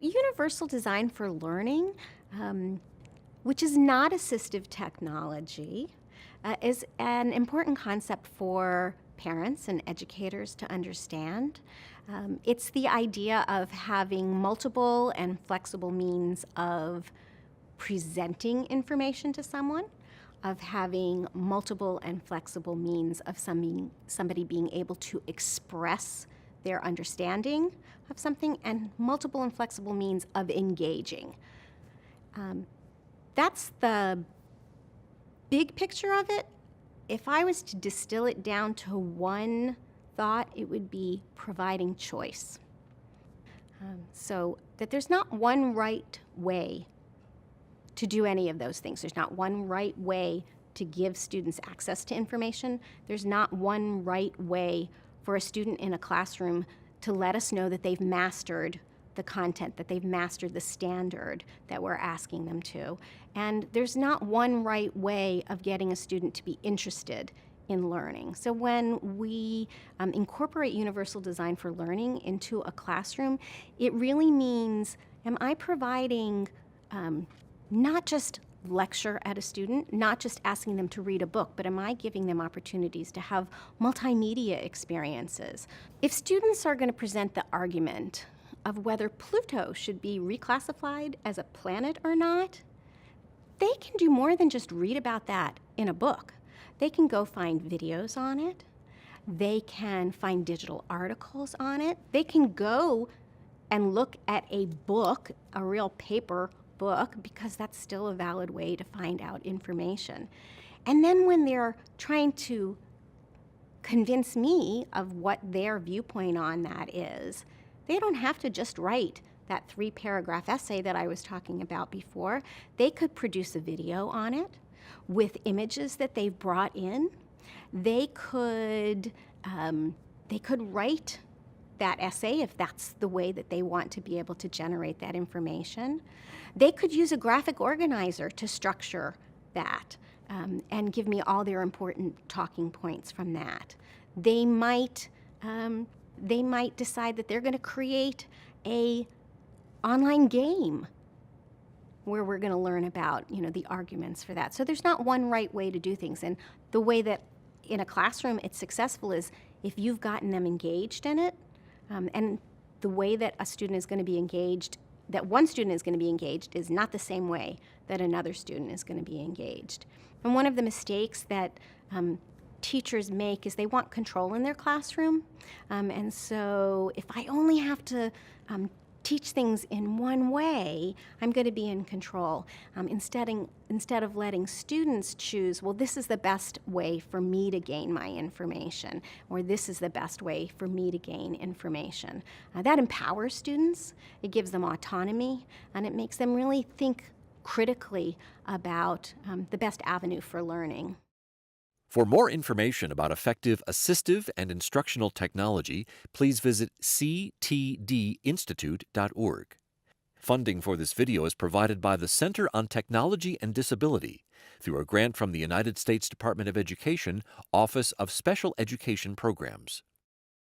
Universal design for learning, um, which is not assistive technology, is an important concept for parents and educators to understand. It's the idea of having multiple and flexible means of presenting information to someone, of having multiple and flexible means of somebody being able to express their understanding of something, and multiple and flexible means of engaging. That's the big picture of it. If I was to distill it down to one thought, it would be providing choice. So that there's not one right way to do any of those things. There's not one right way to give students access to information. There's not one right way for a student in a classroom to let us know that they've mastered the content, that they've mastered the standard that we're asking them to. And there's not one right way of getting a student to be interested in learning. So when we incorporate universal design for learning into a classroom, it really means, am I providing not just lecture at a student, not just asking them to read a book, but am I giving them opportunities to have multimedia experiences? If students are going to present the argument of whether Pluto should be reclassified as a planet or not, they can do more than just read about that in a book. They can go find videos on it. They can find digital articles on it. They can go and look at a book, a real paper book, because that's still a valid way to find out information. And then when they're trying to convince me of what their viewpoint on that is, they don't have to just write that 3-paragraph essay that I was talking about before. They could produce a video on it with images that they've brought in. They could write that essay if that's the way that they want to be able to generate that information. They could use a graphic organizer to structure that and give me all their important talking points from that. They might decide that they're going to create a online game where we're going to learn about, the arguments for that. So there's not one right way to do things. And the way that in a classroom it's successful is if you've gotten them engaged in it, and the way that a student is going to be engaged, that one student is going to be engaged, is not the same way that another student is going to be engaged. And one of the mistakes that teachers make is they want control in their classroom. And so if I only have to teach things in one way, I'm going to be in control. Instead of letting students choose, well, this is the best way for me to gain my information, or this is the best way for me to gain information. That empowers students, it gives them autonomy, and it makes them really think critically about the best avenue for learning. For more information about effective assistive and instructional technology, please visit ctdinstitute.org. Funding for this video is provided by the Center on Technology and Disability through a grant from the United States Department of Education, Office of Special Education Programs.